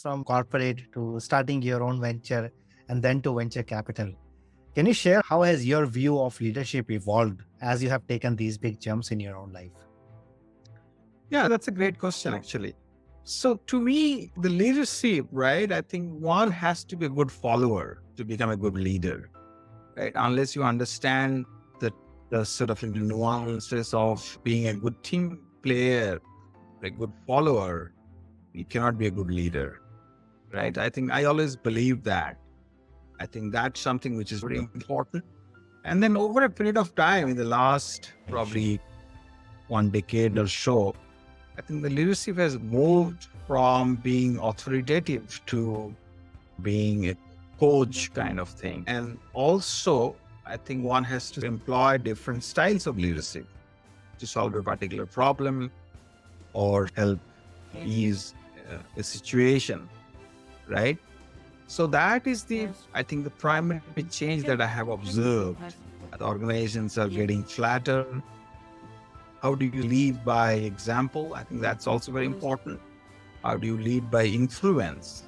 from corporate to starting your own venture and then to venture capital. Can you share how has your view of leadership evolved as you have taken these big jumps in your own life? Yeah, that's a great question, actually. So, to me, the leadership, right? I think one has to be a good follower to become a good leader, right? Unless you understand the, the sort of nuances of being a good team player, a good follower, you cannot be a good leader, right? I think I always believe that. I think that's something which is very important. And then over a period of time, in the last probably 1 decade or so, I think the leadership has moved from being authoritative to being a coach kind of thing. And also, I think one has to employ different styles of leadership to solve a particular problem or help ease a situation, right? So that is I think the primary change that I have observed. The organizations are getting flatter. How do you lead by example? I think that's also very important. How do you lead by influence?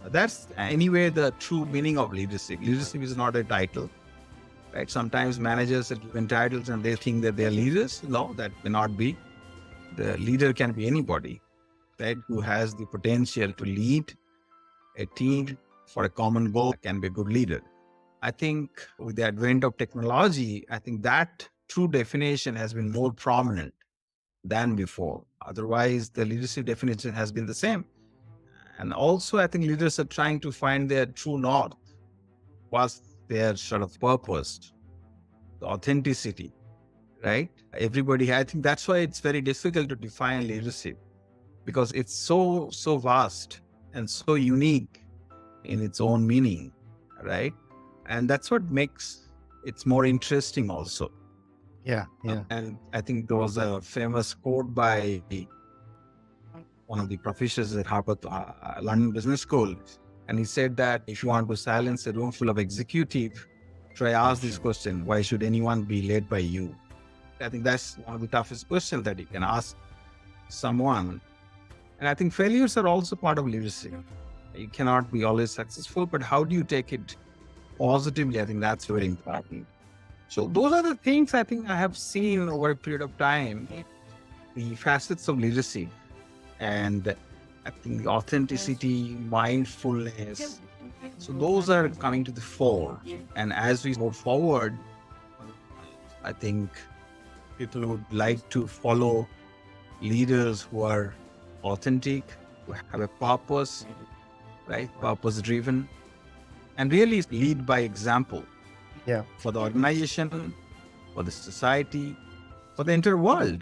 That's anyway the true meaning of leadership. Leadership is not a title, right? Sometimes managers are given titles and they think that they're leaders. No, that may not be. The leader can be anybody, right? Who has the potential to lead a team for a common goal can be a good leader. I think with the advent of technology, I think that true definition has been more prominent than before. Otherwise, the leadership definition has been the same. And also, I think leaders are trying to find their true north. What's their sort of purpose, the authenticity, right? Everybody, I think that's why it's very difficult to define leadership because it's so vast and so unique in its own meaning, right? And that's what makes it more interesting also. Yeah. And I think there was a famous quote by one of the professors at Harvard London Business School. And he said that if you want to silence a room full of executives, try ask this question: why should anyone be led by you? I think that's one of the toughest questions that you can ask someone. And I think failures are also part of leadership. You cannot be always successful, but how do you take it positively? I think that's very important. So those are the things I think I have seen over a period of time, the facets of leadership. And I think the authenticity, mindfulness. So those are coming to the fore. And as we move forward, I think people would like to follow leaders who are authentic, who have a purpose, right? Purpose driven, and really lead by example. Yeah. For the organization, for the society, for the entire world.